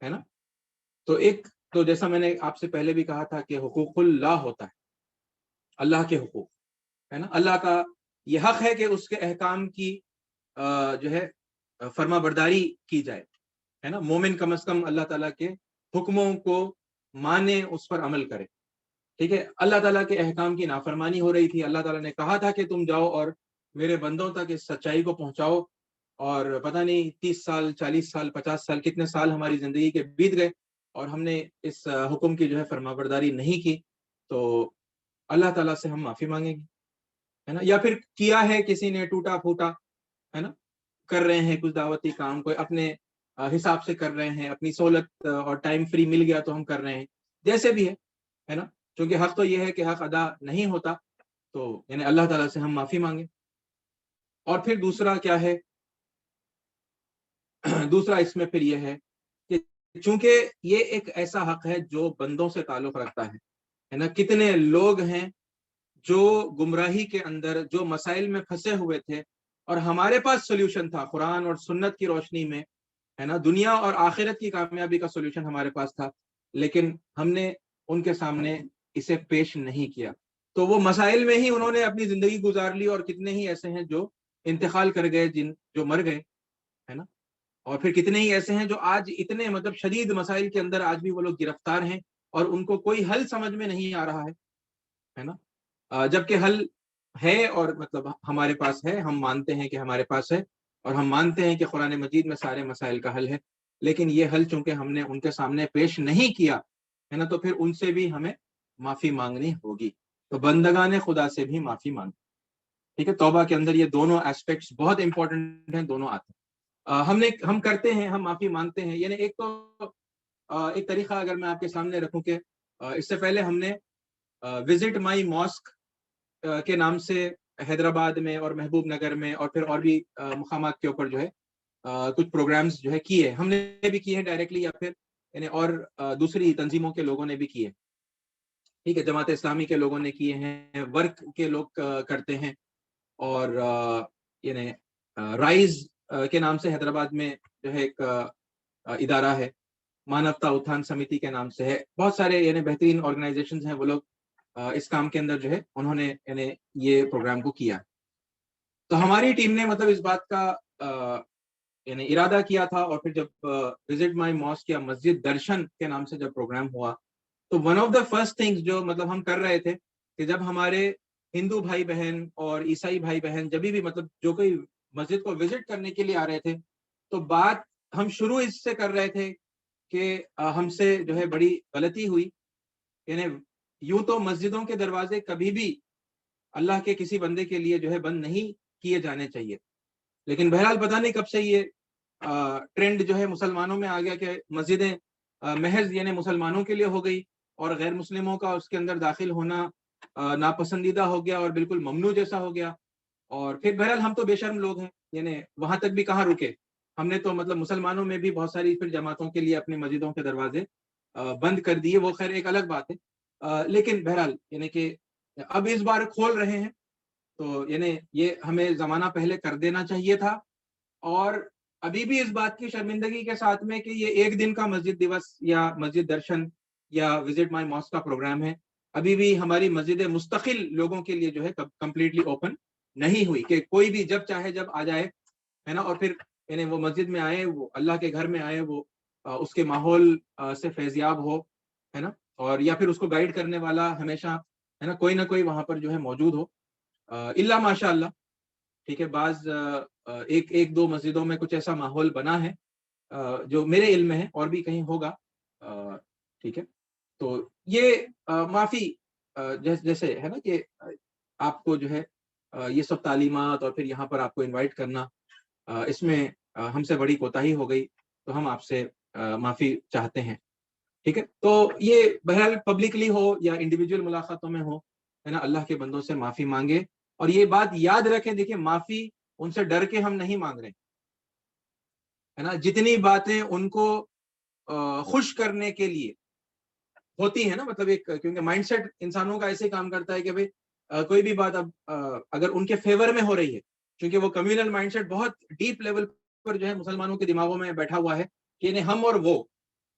ہے نا. تو جیسا میں نے آپ سے پہلے بھی کہا تھا کہ حقوق اللہ ہوتا ہے، اللہ کے حقوق، ہے نا. اللہ کا یہ حق ہے کہ اس کے احکام کی جو ہے فرما برداری کی جائے، ہے نا. مومن کم از کم اللہ تعالیٰ کے حکموں کو مانے، اس پر عمل کرے. ٹھیک ہے. اللہ تعالیٰ کے احکام کی نافرمانی ہو رہی تھی. اللہ تعالیٰ نے کہا تھا کہ تم جاؤ اور میرے بندوں تک اس سچائی کو پہنچاؤ، اور پتہ نہیں 30 سال 40 سال 50 سال کتنے سال ہماری زندگی کے بیت گئے اور ہم نے اس حکم کی جو ہے فرما برداری نہیں کی. تو اللہ تعالیٰ سے ہم معافی مانگیں گے، ہے نا. یا پھر کیا ہے کسی نے ٹوٹا پھوٹا، ہے نا، کر رہے ہیں کچھ دعوتی کام، کوئی اپنے حساب سے کر رہے ہیں، اپنی سہولت اور ٹائم فری مل گیا تو ہم کر رہے ہیں، جیسے بھی ہے نا. چونکہ حق تو یہ ہے کہ حق ادا نہیں ہوتا، تو یعنی اللہ تعالیٰ سے ہم معافی مانگیں. اور پھر دوسرا کیا ہے، دوسرا اس میں پھر یہ ہے کہ چونکہ یہ ایک ایسا حق ہے جو بندوں سے تعلق رکھتا ہے نا. کتنے لوگ ہیں جو گمراہی کے اندر، جو مسائل میں پھنسے ہوئے تھے، اور ہمارے پاس سولوشن تھا قرآن اور سنت کی روشنی میں، ہے نا. دنیا اور آخرت کی کامیابی کا سولوشن ہمارے پاس تھا، لیکن ہم نے ان کے سامنے اسے پیش نہیں کیا. تو وہ مسائل میں ہی انہوں نے اپنی زندگی گزار لی، اور کتنے ہی ایسے ہیں جو انتقال کر گئے، جو مر گئے، ہے نا. اور پھر کتنے ہی ایسے ہیں جو آج اتنے مطلب شدید مسائل کے اندر آج بھی وہ لوگ گرفتار ہیں، اور ان کو کوئی حل سمجھ میں نہیں آ رہا ہے نا. جبکہ حل ہے، اور مطلب ہمارے پاس ہے، ہم مانتے ہیں کہ ہمارے پاس ہے، اور ہم مانتے ہیں کہ قرآن مجید میں سارے مسائل کا حل ہے. لیکن یہ حل چونکہ ہم نے ان کے سامنے پیش نہیں کیا ہے نا، تو پھر ان سے بھی ہمیں معافی مانگنی ہوگی. تو بندگان خدا سے بھی معافی مانگ. ٹھیک ہے. توبہ کے اندر یہ دونوں ایسپیکٹس بہت امپورٹنٹ ہیں، دونوں آتے ہیں. ہم کرتے ہیں، ہم معافی مانگتے ہیں. یعنی ایک تو ایک طریقہ اگر میں آپ کے سامنے رکھوں کہ اس سے پہلے ہم نے وزٹ مائی ماسک کے نام سے حیدرآباد میں اور محبوب نگر میں اور پھر اور بھی مقامات کے اوپر جو ہے کچھ پروگرامز جو ہے کیے. ہم نے بھی کیے ہیں ڈائریکٹلی، یا پھر یعنی اور دوسری تنظیموں کے لوگوں نے بھی کیے. ٹھیک ہے. جماعت اسلامی کے لوگوں نے کیے ہیں، ورک کے لوگ کرتے ہیں، اور یعنی رائز کے نام سے حیدرآباد میں جو ہے ایک ادارہ ہے، مانوتا اتھان سمیتی کے نام سے ہے. بہت سارے یعنی بہترین آرگنائزیشنز ہیں، وہ لوگ اس کام کے اندر جو ہے انہوں نے یعنی یہ پروگرام کو کیا. تو ہماری ٹیم نے مطلب اس بات کا یعنی ارادہ کیا تھا، اور پھر جب وزٹ مائی ماسک یا مسجد درشن کے نام سے جب پروگرام ہوا، تو one of the first things جو مطلب ہم کر رہے تھے کہ جب ہمارے ہندو بھائی بہن اور عیسائی بھائی بہن جب بھی مطلب جو کوئی مسجد کو وزٹ کرنے کے لیے آ رہے تھے، تو بات ہم شروع اس سے کر رہے تھے کہ ہم سے جو ہے بڑی غلطی ہوئی. یعنی یوں تو مسجدوں کے دروازے کبھی بھی اللہ کے کسی بندے کے لیے جو ہے بند نہیں کیے جانے چاہیے، لیکن بہرحال پتہ نہیں کب سے یہ ٹرینڈ جو ہے مسلمانوں میں آ گیا کہ مسجدیں محض یعنی مسلمانوں کے لیے ہو گئی، اور غیر مسلموں کا اس کے اندر داخل ہونا ناپسندیدہ ہو گیا اور بالکل ممنوع جیسا ہو گیا. اور پھر بہرحال ہم تو بے شرم لوگ ہیں، یعنی وہاں تک بھی کہاں رکے. ہم نے تو مطلب مسلمانوں میں بھی بہت ساری پھر جماعتوں کے لیے اپنی مسجدوں کے دروازے بند کر دیے. وہ خیر ایک الگ بات ہے، لیکن بہرحال یعنی کہ اب اس بار کھول رہے ہیں، تو یعنی یہ ہمیں زمانہ پہلے کر دینا چاہیے تھا. اور ابھی بھی اس بات کی شرمندگی کے ساتھ میں کہ یہ ایک دن کا مسجد دیوس یا مسجد درشن یا وزٹ مائی ماسک کا پروگرام ہے، ابھی بھی ہماری مسجد مستقل لوگوں کے لیے جو ہے کمپلیٹلی اوپن نہیں ہوئی کہ کوئی بھی جب چاہے جب آ جائے، ہے نا. اور پھر یعنی وہ مسجد میں آئے، وہ اللہ کے گھر میں آئے، وہ اس کے ماحول سے فیضیاب ہو، ہے نا. اور یا پھر اس کو گائیڈ کرنے والا ہمیشہ ہے نا کوئی نہ کوئی وہاں پر جو ہے موجود ہو. اللہ ماشاء اللہ. ٹھیک ہے. بعض ایک دو مسجدوں میں کچھ ایسا ماحول بنا ہے جو میرے علم میں ہے، اور بھی کہیں ہوگا. ٹھیک ہے. تو یہ معافی جیسے ہے نا کہ آپ کو جو ہے یہ سب تعلیمات اور پھر یہاں پر آپ کو انوائٹ کرنا، اس میں ہم سے بڑی کوتاہی ہو گئی، تو ہم آپ سے معافی چاہتے ہیں. ٹھیک ہے. تو یہ بہرحال پبلکلی ہو یا انڈیویجول ملاقاتوں میں ہو، ہے نا، اللہ کے بندوں سے معافی مانگے. اور یہ بات یاد رکھیں، دیکھیں معافی ان سے ڈر کے ہم نہیں مانگ رہے، ہے نا. جتنی باتیں ان کو خوش کرنے کے لیے ہوتی ہے نا، مطلب ایک کیونکہ مائنڈ سیٹ انسانوں کا ایسے کام کرتا ہے کہ بھائی کوئی بھی بات اب اگر ان کے فیور میں ہو رہی ہے، کیونکہ وہ کمیونل مائنڈ سیٹ بہت ڈیپ لیول پر جو ہے مسلمانوں کے دماغوں میں بیٹھا ہوا ہے کہ ہم اور وہ،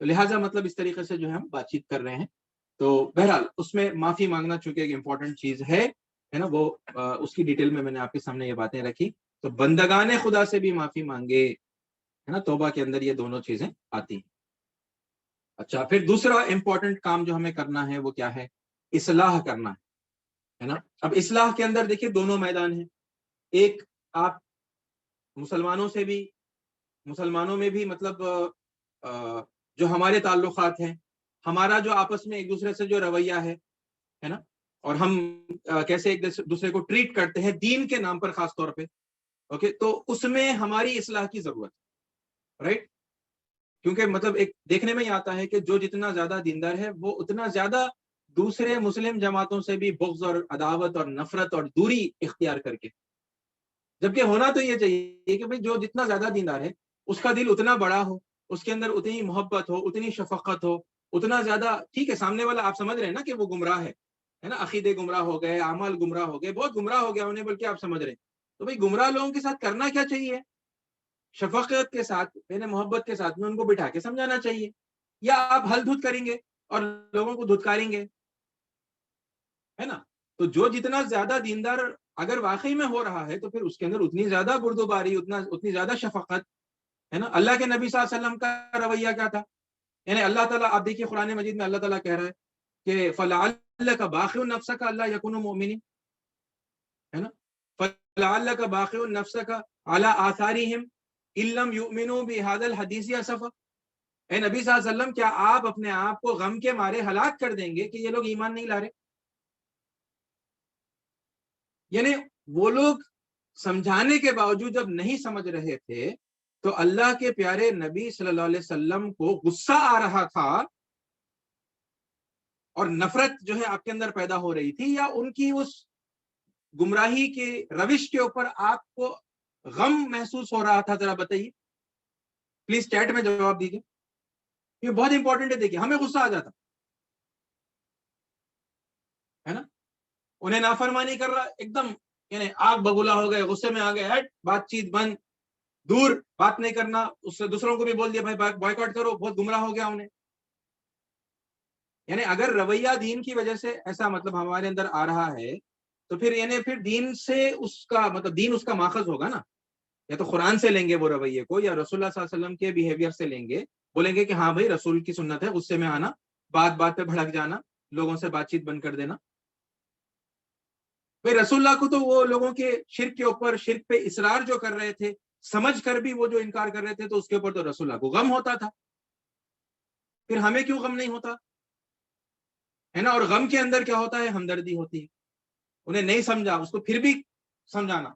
تو لہٰذا مطلب اس طریقے سے جو ہے ہم بات چیت کر رہے ہیں. تو بہرحال اس میں معافی مانگنا چونکہ ایک امپورٹنٹ چیز ہے نا, وہ اس کی ڈیٹیل میں نے آپ کے سامنے یہ باتیں رکھی. تو بندگان خدا سے بھی معافی مانگے, ہے نا, توبہ کے اندر یہ دونوں چیزیں آتی ہیں. اچھا, پھر دوسرا امپورٹنٹ کام جو ہمیں کرنا ہے وہ کیا ہے؟ اصلاح کرنا ہے نا. اب اصلاح کے اندر دیکھیے دونوں میدان ہیں. ایک آپ مسلمانوں میں بھی مطلب جو ہمارے تعلقات ہیں, ہمارا جو آپس میں ایک دوسرے سے جو رویہ ہے نا, اور ہم کیسے ایک دوسرے کو ٹریٹ کرتے ہیں دین کے نام پر خاص طور پہ, اوکے, تو اس میں ہماری اصلاح کی ضرورت ہے, رائٹ. کیونکہ مطلب ایک دیکھنے میں ہی آتا ہے کہ جو جتنا زیادہ دیندار ہے وہ اتنا زیادہ دوسرے مسلم جماعتوں سے بھی بغض اور عداوت اور نفرت اور دوری اختیار کر کے, جبکہ ہونا تو یہ چاہیے کہ بھئی جو جتنا زیادہ دیندار ہے اس کا دل اتنا بڑا ہو, اس کے اندر اتنی محبت ہو, اتنی شفقت ہو, اتنا زیادہ, ٹھیک ہے سامنے والا آپ سمجھ رہے ہیں نا کہ وہ گمراہ ہے نا, عقیدے گمراہ ہو گئے, اعمال گمراہ ہو گئے, بہت گمراہ ہو گیا انہیں, بلکہ آپ سمجھ رہے ہیں. تو بھئی گمراہ لوگوں کے ساتھ کرنا کیا چاہیے؟ شفقت کے ساتھ, یعنی محبت کے ساتھ میں ان کو بٹھا کے سمجھانا چاہیے. یا آپ ہل دھت کریں گے اور لوگوں کو دھتکاریں گے, ہے نا. تو جو جتنا زیادہ دیندار اگر واقعی میں ہو رہا ہے تو پھر اس کے اندر اتنی زیادہ بردباری, اتنی زیادہ شفقت, ہے نا. اللہ کے نبی صلی اللہ علیہ وسلم کا رویہ کیا تھا؟ یعنی اللہ تعالیٰ, آپ دیکھیے قرآن مجید میں اللہ تعالیٰ کہہ رہا ہے کہ فَلَعَلَّكَ بَاخِعٌ نَفْسَكَ أَلَّا يَكُونُوا مُؤْمِنِينَ, ہے نا. فَلَعَلَّكَ بَاخِعٌ نَفْسَكَ عَلَىٰ آثَارِهِمْ إِن لَّمْ يُؤْمِنُوا بِهَٰذَا الْحَدِيثِ أَسَفًا. اے نبی صلی اللہ علیہ وسلم, کیا آپ اپنے آپ کو غم کے مارے ہلاک کر دیں گے کہ یہ لوگ ایمان نہیں لا رہے؟ یعنی وہ لوگ سمجھانے کے باوجود جب نہیں سمجھ رہے تھے تو اللہ کے پیارے نبی صلی اللہ علیہ وسلم کو غصہ آ رہا تھا اور نفرت جو ہے آپ کے اندر پیدا ہو رہی تھی, یا ان کی اس گمراہی کے روش کے اوپر آپ کو غم محسوس ہو رہا تھا؟ ذرا بتائیے پلیز, چیٹ میں جواب دیجیے. یہ بہت امپورٹنٹ ہے. دیکھیے ہمیں غصہ آ جاتا ہے نا, انہیں نافرمانی کر رہا, ایک دم یعنی آگ بگولا ہو گئے, غصے میں آ گئے, ہٹ, بات چیت بند, دور, بات نہیں کرنا. اس سے دوسروں کو بھی بول دیا بھائی بائیکاٹ کرو, بہت گمراہ ہو گیا انہیں. یعنی اگر رویہ دین کی وجہ سے ایسا مطلب ہمارے اندر آ رہا ہے تو پھر یعنی پھر دین سے اس کا مطلب دین اس کا ماخذ ہوگا نا. یا تو قرآن سے لیں گے وہ رویے کو, یا رسول اللہ صلی اللہ علیہ وسلم کے بیہیویئر سے لیں گے, بولیں گے کہ ہاں بھائی رسول کی سنت ہے غصے میں آنا, بات بات پہ بھڑک جانا, لوگوں سے بات چیت بند کر دینا. بھائی رسول اللہ کو تو وہ لوگوں کے شرک کے اوپر, شرک پہ اصرار جو کر رہے تھے, سمجھ کر بھی وہ جو انکار کر رہے تھے, تو اس کے اوپر تو رسول اللہ کو غم ہوتا تھا. پھر ہمیں کیوں غم نہیں ہوتا, ہے نا. اور غم کے اندر کیا ہوتا ہے؟ ہمدردی ہوتی ہے. انہیں نہیں سمجھا, اس کو پھر بھی سمجھانا,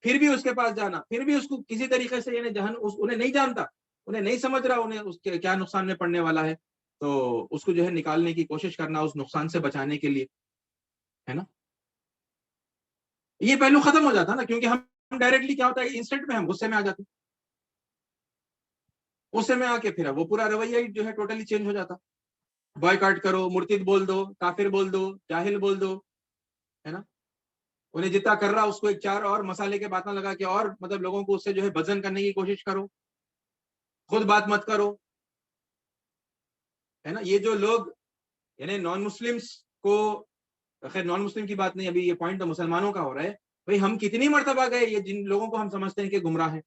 پھر بھی اس کے پاس جانا, پھر بھی اس کو کسی طریقے سے, یعنی انہیں نہیں جانتا, انہیں نہیں سمجھ رہا انہیں اس کے کیا نقصان میں پڑنے والا ہے, تو اس کو جو ہے نکالنے کی کوشش کرنا اس نقصان سے بچانے کے لیے, ہے نا. یہ پہلو ختم ہو جاتا نا, کیونکہ ہم ڈائریکٹلی کیا ہوتا ہے, انسٹنٹ میں ہم غصے میں آ جاتے, غصے میں آ کے پھر وہ پورا رویہ جو ہے ٹوٹلی چینج ہو جاتا. بائیکاٹ کرو, مرتد بول دو, کافر بول دو, جاہل بول دو, ہے نا. انہیں جتنا کر رہا اس کو ایک چار اور مسالے کے باتیں لگا کے اور مطلب لوگوں کو اس سے جو ہے بدزن کرنے کی کوشش کرو, خود بات مت کرو, ہے نا. یہ جو لوگ یعنی نان مسلمس کو, خیر نان مسلم کی بات نہیں, ابھی یہ پوائنٹ تو مسلمانوں کا ہو رہا ہے. بھئی ہم کتنی مرتبہ گئے یہ جن لوگوں کو ہم سمجھتے ہیں کہ گمراہ ہیں,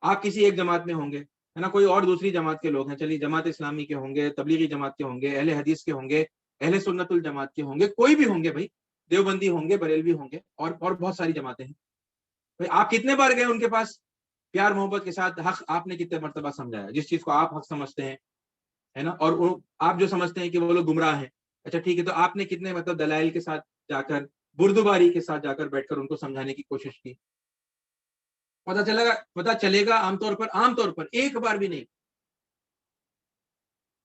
آپ کسی ایک جماعت میں ہوں گے, ہے نا, کوئی اور دوسری جماعت کے لوگ ہیں, چلیے جماعت اسلامی کے ہوں گے, تبلیغی جماعت کے ہوں گے, اہل حدیث کے ہوں گے, اہل سنت الجماعت کے ہوں گے, کوئی بھی ہوں گے بھائی, دیوبندی ہوں گے, بریلوی ہوں گے, اور بہت ساری جماعتیں ہیں. بھائی آپ کتنے بار گئے ان کے پاس پیار محبت کے ساتھ, حق آپ نے کتنے مرتبہ سمجھایا, جس چیز کو آپ حق سمجھتے ہیں, ہے نا, اور آپ جو سمجھتے ہیں کہ وہ لوگ گمراہ ہیں, اچھا ٹھیک ہے, تو آپ نے کتنے مطلب دلائل کے ساتھ جا کر, بردباری کے ساتھ جا کر بیٹھ کر ان کو سمجھانے کی کوشش کی. پتا چلے گا عام طور پر ایک بار بھی نہیں.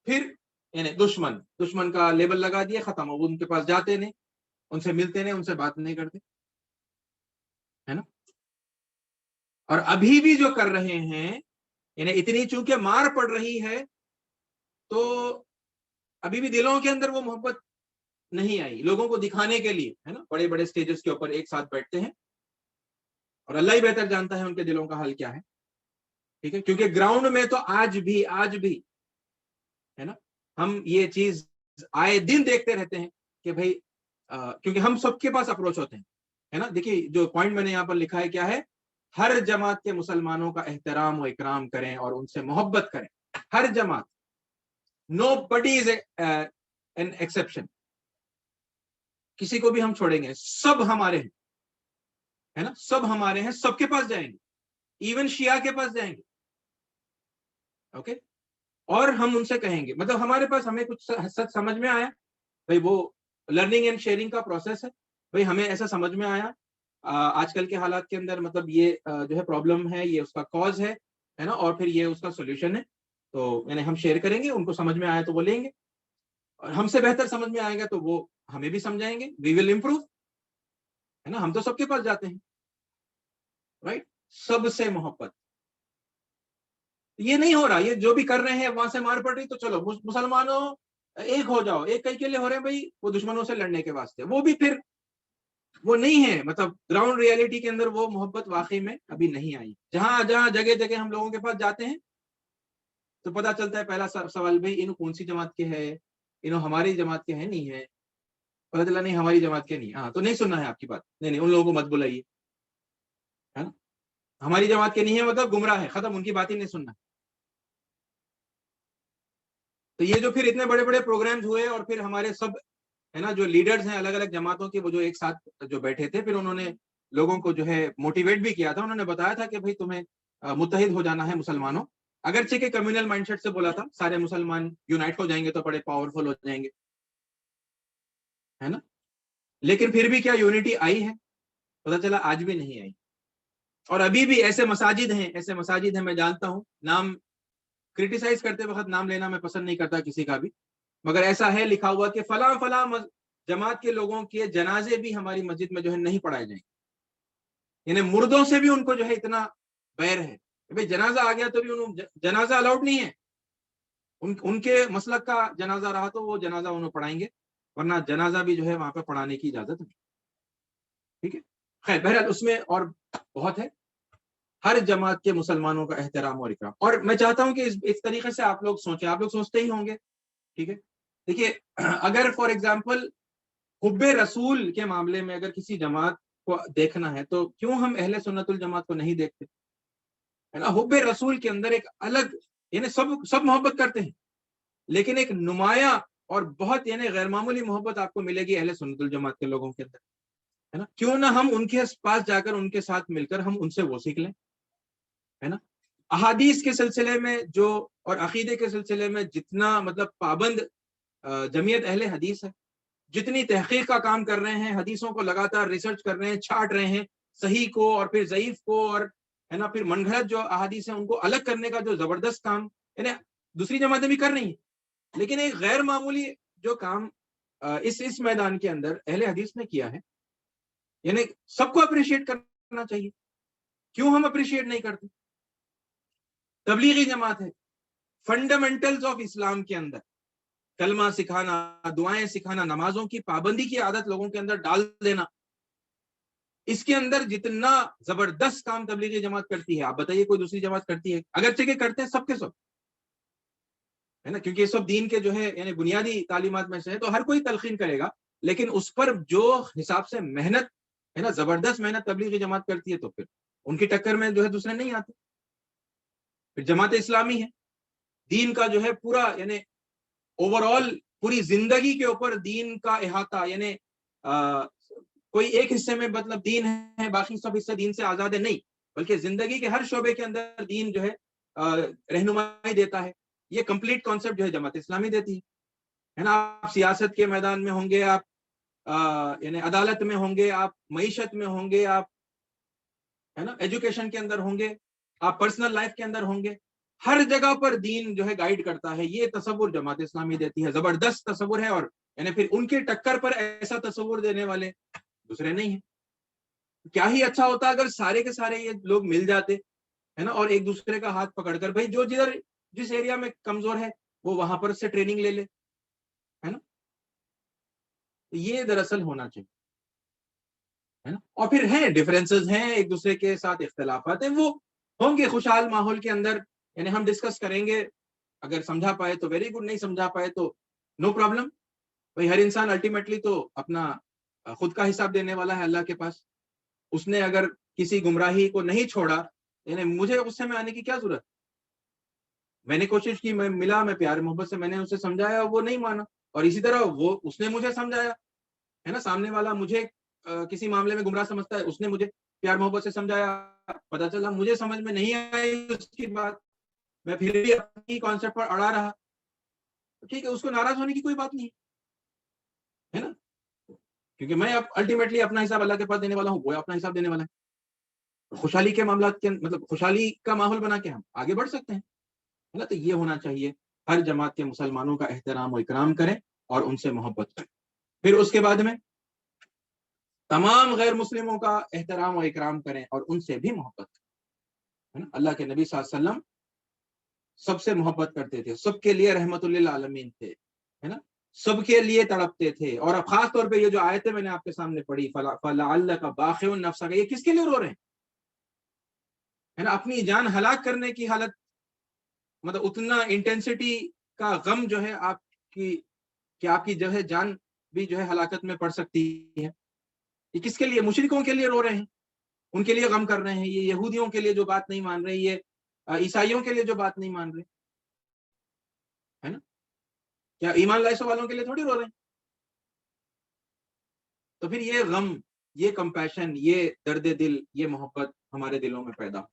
پھر یعنی دشمن کا لیبل لگا دیا, ختم ہو, ان کے پاس جاتے نہیں, ان سے ملتے نہیں, ان سے بات نہیں کرتے, ہے نا. اور ابھی بھی جو کر رہے ہیں, یعنی اتنی چونکہ مار پڑ رہی ہے تو ابھی بھی دلوں کے اندر وہ محبت نہیں آئی, لوگوں کو دکھانے کے لیے, ہے نا, بڑے بڑے سٹیجز کے اوپر ایک ساتھ بیٹھتے ہیں, اور اللہ ہی بہتر جانتا ہے ان کے دلوں کا حال کیا ہے, ٹھیک ہے. کیونکہ گراؤنڈ میں تو آج بھی ہے نا. ہم یہ چیز آئے دن دیکھتے رہتے ہیں کہ بھائی کیونکہ ہم سب کے پاس اپروچ ہوتے ہیں, ہے نا. دیکھیے جو پوائنٹ میں نے یہاں پر لکھا ہے کیا ہے, ہر جماعت کے مسلمانوں کا احترام و اکرام کریں اور ان سے محبت کریں. ہر جماعت, نو بڈی از این ایکسپشن. کسی کو بھی ہم چھوڑیں گے, سب ہمارے ہیں, ہے نا, سب ہمارے ہیں, سب کے پاس جائیں گے, ایون شیعہ کے پاس جائیں گے. اوکے, اور ہم ان سے کہیں گے, مطلب ہمارے پاس ہمیں کچھ حد سمجھ میں آیا بھائی, وہ لرننگ اینڈ شیئرنگ کا پروسیس ہے بھائی, ہمیں ایسا سمجھ میں آیا آج کل کے حالات کے اندر, مطلب یہ جو ہے پرابلم ہے, یہ اس کا کاز ہے نا, اور پھر یہ اس کا سولوشن ہے. تو یعنی ہم شیئر کریں گے, ان کو سمجھ میں آیا تو وہ لیں گے, اور ہم سے بہتر سمجھ میں آئے گا تو وہ ہمیں بھی سمجھائیں گے, وی ول امپروو, ہے نا. ہم تو سب کے پاس جاتے ہیں, رائٹ, سب سے محبت. یہ نہیں ہو رہا, یہ جو بھی کر رہے ہیں وہاں سے مار پڑ رہی, تو چلو مسلمانوں ایک ہو جاؤ, ایک کئی کے لیے ہو رہے ہیں بھائی, وہ دشمنوں سے لڑنے کے واسطے, وہ بھی پھر وہ نہیں ہے, مطلب گراؤنڈ ریئلٹی کے اندر وہ محبت واقعی میں ابھی نہیں آئی. جہاں جہاں جگہ جگہ ہم لوگوں کے پاس جاتے ہیں تو پتا چلتا ہے, پہلا سوال بھائی انہوں کون سی جماعت کے ہے, انہوں ہماری جماعت کے ہیں, نہیں ہے, پتا چلا نہیں ہماری جماعت کے نہیں, ہاں تو نہیں سننا ہے آپ کی بات, نہیں نہیں ان لوگوں کو مت بلائیے, ہے نا. ہماری جماعت کے نہیں ہے مطلب گمراہ ہے, ختم, ان کی بات ہی نہیں سننا. تو یہ جو پھر اتنے بڑے بڑے پروگرامز ہوئے, اور پھر ہمارے سب, ہے نا, جو لیڈرز ہیں الگ الگ جماعتوں کے, وہ جو ایک ساتھ جو بیٹھے تھے, پھر انہوں نے لوگوں کو جو ہے موٹیویٹ بھی کیا تھا. انہوں نے بتایا تھا کہ بھائی تمہیں متحد ہو جانا ہے مسلمانوں, اگرچہ کہ کمیونل مائنڈ سیٹ سے بولا تھا, سارے مسلمان یونائٹ ہو جائیں گے تو بڑے پاورفل ہو جائیں گے, ہے نا. لیکن پھر بھی کیا یونٹی آئی ہے؟ پتا چلا آج بھی نہیں آئی. اور ابھی بھی ایسے مساجد ہیں, میں جانتا ہوں, نام کرٹیسائز کرتے وقت نام لینا میں پسند نہیں کرتا کسی کا بھی, مگر ایسا ہے لکھا ہوا کہ فلاں فلاں جماعت کے لوگوں کے جنازے بھی ہماری مسجد میں جو ہے نہیں پڑھائے جائیں, یعنی مردوں سے بھی ان کو جو ہے اتنا بیر ہے. بھائی جنازہ آ گیا تو بھی انہوں جنازہ الاؤڈ نہیں ہے, ان کے مسلک کا جنازہ رہا تو وہ جنازہ انہوں پڑھائیں گے, ورنہ جنازہ بھی جو ہے وہاں پہ پڑھانے کی اجازت نہیں. ٹھیک ہے, خیر بہرحال اس میں اور بہت ہے. ہر جماعت کے مسلمانوں کا احترام اور اکرام, اور میں چاہتا ہوں کہ اس طریقے سے آپ لوگ سوچیں, آپ لوگ سوچتے ہی ہوں گے. ٹھیک ہے, دیکھیے اگر فار ایگزامپل حب رسول کے معاملے میں اگر کسی جماعت کو دیکھنا ہے تو کیوں ہم اہل سنت الجماعت کو نہیں دیکھتے, ہے نا. حب رسول کے اندر ایک الگ, یعنی سب محبت کرتے ہیں, لیکن ایک نمایاں اور بہت یعنی غیر معمولی محبت آپ کو ملے گی اہل سنت الجماعت کے لوگوں کے اندر, ہے نا. کیوں نہ ہم ان کے پاس جا کر ان کے ساتھ مل کر ہم ان سے وہ سیکھ لیں, ہے نا. احادیث کے سلسلے میں جو, اور عقیدے کے سلسلے میں جتنا مطلب پابند جمعیت اہل حدیث ہے, جتنی تحقیق کا کام کر رہے ہیں, حدیثوں کو لگاتار ریسرچ کر رہے ہیں, چھانٹ رہے ہیں, صحیح کو اور پھر ضعیف کو, اور ہے نا پھر من گھڑت جو احادیث ہیں ان کو الگ کرنے کا جو زبردست کام, یعنی دوسری جماعتیں بھی کر رہی ہیں, لیکن ایک غیر معمولی جو کام اس میدان کے اندر اہل حدیث نے کیا ہے, یعنی سب کو اپریشیٹ کرنا چاہیے. کیوں ہم اپریشیٹ نہیں کرتے؟ تبلیغی جماعت ہے, فنڈامنٹلز آف اسلام کے اندر کلمہ سکھانا, دعائیں سکھانا, نمازوں کی پابندی کی عادت لوگوں کے اندر ڈال دینا, اس کے اندر جتنا زبردست کام تبلیغی جماعت کرتی ہے, آپ بتائیے کوئی دوسری جماعت کرتی ہے؟ اگرچہ کہ کرتے ہیں سب کے سب, ہے نا, کیونکہ یہ سب دین کے جو ہے یعنی بنیادی تعلیمات میں سے ہے, تو ہر کوئی تلقین کرے گا, لیکن اس پر جو حساب سے محنت, ہے نا, زبردست محنت تبلیغی جماعت کرتی ہے, تو پھر ان کی ٹکر میں جو ہے دوسرے نہیں آتے. پھر جماعت اسلامی ہے, دین کا جو ہے پورا یعنی اوور آل پوری زندگی کے اوپر دین کا احاطہ, یعنی کوئی ایک حصے میں مطلب دین ہے, باقی سب حصے دین سے آزاد ہے, نہیں, بلکہ زندگی کے ہر شعبے کے اندر دین جو ہے رہنمائی دیتا ہے. یہ کمپلیٹ کانسیپٹ جو ہے جماعت اسلامی دیتی ہے نا. آپ سیاست کے میدان میں ہوں گے, آپ یعنی عدالت میں ہوں گے, آپ معیشت میں ہوں گے, آپ ہے نا ایجوکیشن کے اندر ہوں گے, آپ پرسنل لائف کے اندر ہوں گے, ہر جگہ پر دین جو ہے گائیڈ کرتا ہے. یہ تصور جماعت اسلامی دیتی ہے, زبردست تصور ہے, اور یعنی پھر ان کے ٹکر پر ایسا تصور دینے والے دوسرے نہیں ہیں. کیا ہی اچھا ہوتا اگر سارے کے سارے یہ لوگ مل جاتے, ہے نا, اور ایک دوسرے کا ہاتھ پکڑ کر, بھائی جو جس ایریا میں کمزور ہے وہ وہاں پر سے ٹریننگ لے لے, ہے نا. یہ دراصل ہونا چاہیے, ہے نا. اور پھر ہیں ڈفرینسز ہیں, ایک دوسرے کے ساتھ اختلافات ہیں, وہ ہوں گے خوشحال ماحول کے اندر, یعنی ہم ڈسکس کریں گے, اگر سمجھا پائے تو ویری گڈ، نہیں سمجھا پائے تو نو پرابلم. بھائی ہر انسان الٹیمیٹلی تو اپنا خود کا حساب دینے والا ہے اللہ کے پاس. اس نے اگر کسی گمراہی کو نہیں چھوڑا، یعنی مجھے غصے میں آنے کی کیا ضرورت؟ میں نے کوشش کی، میں ملا، میں پیار محبت سے میں نے اسے سمجھایا، وہ نہیں مانا. اور اسی طرح اس نے مجھے سمجھایا ہے نا. سامنے والا مجھے کسی معاملے میں گمراہ سمجھتا ہے، اس نے مجھے پیار محبت سے سمجھایا، پتا چلا مجھے سمجھ میں نہیں آئی اس کی بات، میں پھر بھی اپنی کانسیپٹ پر اڑا رہا، ٹھیک ہے، اس کو ناراض ہونے کی کوئی بات نہیں ہے نا. کیونکہ میں اب الٹیمیٹلی اپنا حساب اللہ کے پاس دینے والا ہوں، وہ اپنا حساب دینے والا ہے. خوشحالی کے معاملات کے مطلب خوشحالی کا ماحول بنا کے ہم آگے بڑھ سکتے ہیں ہے نا. تو یہ ہونا چاہیے، ہر جماعت کے مسلمانوں کا احترام و اکرام کریں اور ان سے محبت کریں. پھر اس کے بعد میں تمام غیر مسلموں کا احترام و اکرام کریں اور ان سے بھی محبت کریں. اللہ کے نبی صلی اللہ علیہ وسلم سب سے محبت کرتے تھے، سب کے لیے رحمت للعالمین تھے ہے نا، سب کے لیے تڑپتے تھے. اور اب خاص طور پہ یہ جو آیتیں میں نے آپ کے سامنے پڑھی، فَلَعَلَّكَ بَاخِعٌ نَفْسَكَ، یہ کس کے لیے رو رہے ہیں ہے نا؟ اپنی جان ہلاک کرنے کی حالت، مطلب اتنا انٹینسٹی کا غم جو ہے آپ کی، کہ آپ کی جو ہے جان بھی جو ہے ہلاکت میں پڑ سکتی ہے. یہ کس کے لیے؟ مشرکوں کے لیے رو رہے ہیں، ان کے لیے غم کر رہے ہیں. یہ یہودیوں کے لیے جو بات نہیں مان رہے، یہ عیسائیوں کے لیے جو بات نہیں مان رہے ہے نا. کیا ایمان لائے والوں کے لیے تھوڑی رو رہے ہیں؟ تو پھر یہ غم، یہ کمپیشن، یہ درد دل، یہ محبت ہمارے دلوں میں پیدا ہو.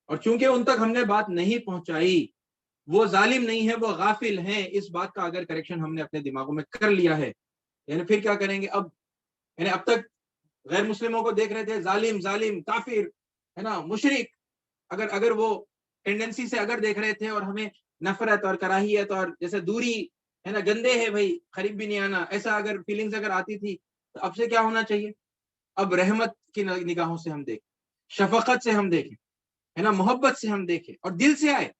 اور چونکہ ان تک ہم نے بات نہیں پہنچائی، وہ ظالم نہیں ہے، وہ غافل ہیں، اس بات کا اگر کریکشن ہم نے اپنے دماغوں میں کر لیا ہے، یعنی پھر کیا کریں گے اب؟ یعنی اب تک غیر مسلموں کو دیکھ رہے تھے ظالم، ظالم، کافر ہے نا، مشرک. اگر وہ ٹینڈنسی سے اگر دیکھ رہے تھے اور ہمیں نفرت اور کراہیت اور جیسے دوری ہے نا، گندے ہے بھائی، قریب بھی نہیں آنا، ایسا اگر فیلنگز اگر آتی تھی، تو اب سے کیا ہونا چاہیے؟ اب رحمت کی نگاہوں سے ہم دیکھیں، شفقت سے ہم دیکھیں ہے نا، محبت سے ہم دیکھیں اور دل سے آئے.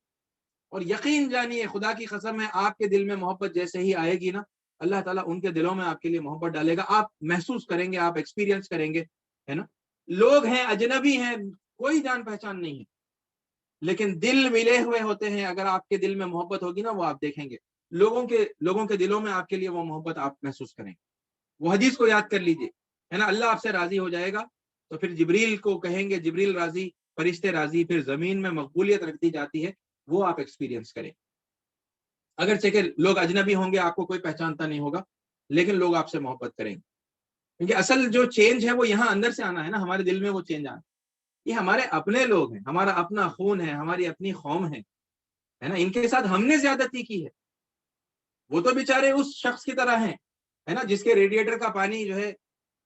اور یقین جانیے، خدا کی قسم ہے، آپ کے دل میں محبت جیسے ہی آئے گی نا، اللہ تعالیٰ ان کے دلوں میں آپ کے لیے محبت ڈالے گا. آپ محسوس کریں گے، آپ ایکسپیرینس کریں گے ہے نا. لوگ ہیں، اجنبی ہیں، کوئی جان پہچان نہیں ہے، لیکن دل ملے ہوئے ہوتے ہیں. اگر آپ کے دل میں محبت ہوگی نا، وہ آپ دیکھیں گے لوگوں کے دلوں میں آپ کے لیے وہ محبت آپ محسوس کریں گے. وہ حدیث کو یاد کر لیجئے ہے نا، اللہ آپ سے راضی ہو جائے گا تو پھر جبریل کو کہیں گے، جبریل راضی، فرشتے راضی، پھر زمین میں مقبولیت رکھ دی جاتی ہے. وہ آپ ایکسپیرینس کریں. اگرچہ کہ لوگ اجنبی ہوں گے، آپ کو کوئی پہچانتا نہیں ہوگا، لیکن لوگ آپ سے محبت کریں گے. کیونکہ اصل جو چینج ہے وہ یہاں اندر سے آنا ہے نا، ہمارے دل میں وہ چینج آنا. یہ ہمارے اپنے لوگ ہیں، ہمارا اپنا خون ہے، ہماری اپنی قوم ہے نا. ان کے ساتھ ہم نے زیادتی کی ہے. وہ تو بیچارے اس شخص کی طرح ہیں ہے نا، جس کے ریڈیٹر کا پانی جو ہے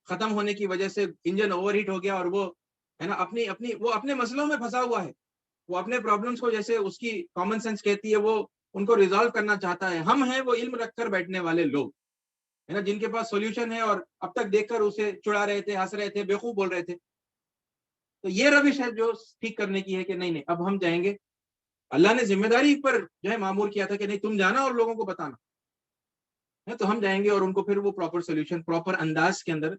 ختم ہونے کی وجہ سے انجن اوور ہیٹ ہو گیا، اور وہ ہے نا وہ اپنے مسئلوں میں پھنسا ہوا ہے. وہ اپنے پرابلمس کو، جیسے اس کی کامن سینس کہتی ہے، وہ ان کو ریزالو کرنا چاہتا ہے. ہم ہیں وہ علم رکھ کر بیٹھنے والے لوگ ہے نا، جن کے پاس سولوشن ہے، اور اب تک دیکھ کر اسے چڑا رہے تھے، ہنس رہے تھے، بیوقوف بول رہے تھے. تو یہ روش ہے جو ٹھیک کرنے کی ہے کہ نہیں اب ہم جائیں گے. اللہ نے ذمہ داری پر جو ہے معمور کیا تھا کہ نہیں، تم جانا اور لوگوں کو بتانا. تو ہم جائیں گے اور ان کو پھر وہ پراپر سولوشن، پراپر انداز کے اندر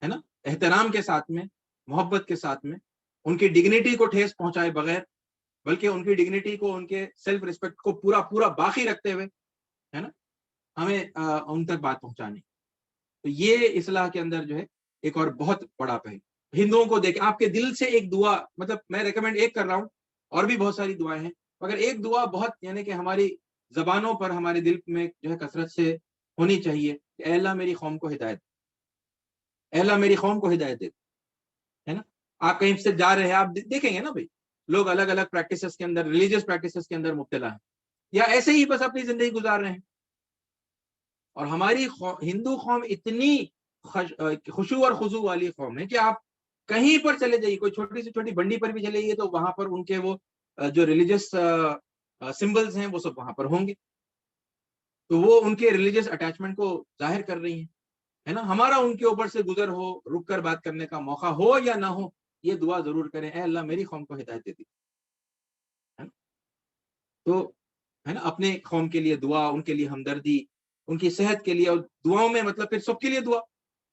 ہے نا، احترام کے ساتھ میں، محبت کے ساتھ میں، ان کی ڈگنیٹی کو ٹھیس پہنچائے بغیر، بلکہ ان کی ڈگنیٹی کو، ان کے سیلف ریسپیکٹ کو پورا باقی رکھتے ہوئے ہے نا، ہمیں ان تک بات پہنچانی. تو یہ اصلاح کے اندر جو ہے ایک اور بہت بڑا پہلو. ہندوؤں کو دیکھ، آپ کے دل سے ایک دعا، مطلب میں ریکمینڈ ایک کر رہا ہوں، اور بھی بہت ساری دعائیں ہیں، مگر ایک دعا بہت، یعنی کہ ہماری زبانوں پر، ہمارے دل میں جو ہے کثرت سے ہونی چاہیے کہ اے اللہ میری قوم کو ہدایت، اے اللہ میری قوم کو ہدایت دے ہے نا. آپ کہیں سے جا رہے ہیں، آپ دیکھیں گے نا بھائی، لوگ الگ الگ پریکٹسز کے اندر، ریلیجیس پریکٹسز کے اندر مبتلا ہیں، یا ایسے ہی بس اپنی زندگی گزار رہے ہیں. اور ہماری ہندو قوم اتنی خشوع اور خضوع والی قوم ہے کہ آپ کہیں پر چلے جائیے، کوئی چھوٹی سے چھوٹی بنڈی پر بھی چلے جائیے، تو وہاں پر ان کے وہ جو ریلیجیس سمبلز ہیں وہ سب وہاں پر ہوں گے. تو وہ ان کے ریلیجیس اٹیچمنٹ کو ظاہر کر رہی ہیں ہے نا. ہمارا ان کے اوپر سے گزر ہو، رک کر بات کرنے کا موقع ہو یا نہ ہو، یہ دعا ضرور کریں، اے اللہ میری قوم کو ہدایت دے دی. تو ہے نا، اپنے قوم کے لیے دعا، ان کے لیے ہمدردی، ان کی صحت کے لیے، اور دعاؤں میں مطلب پھر سب کے لیے دعا.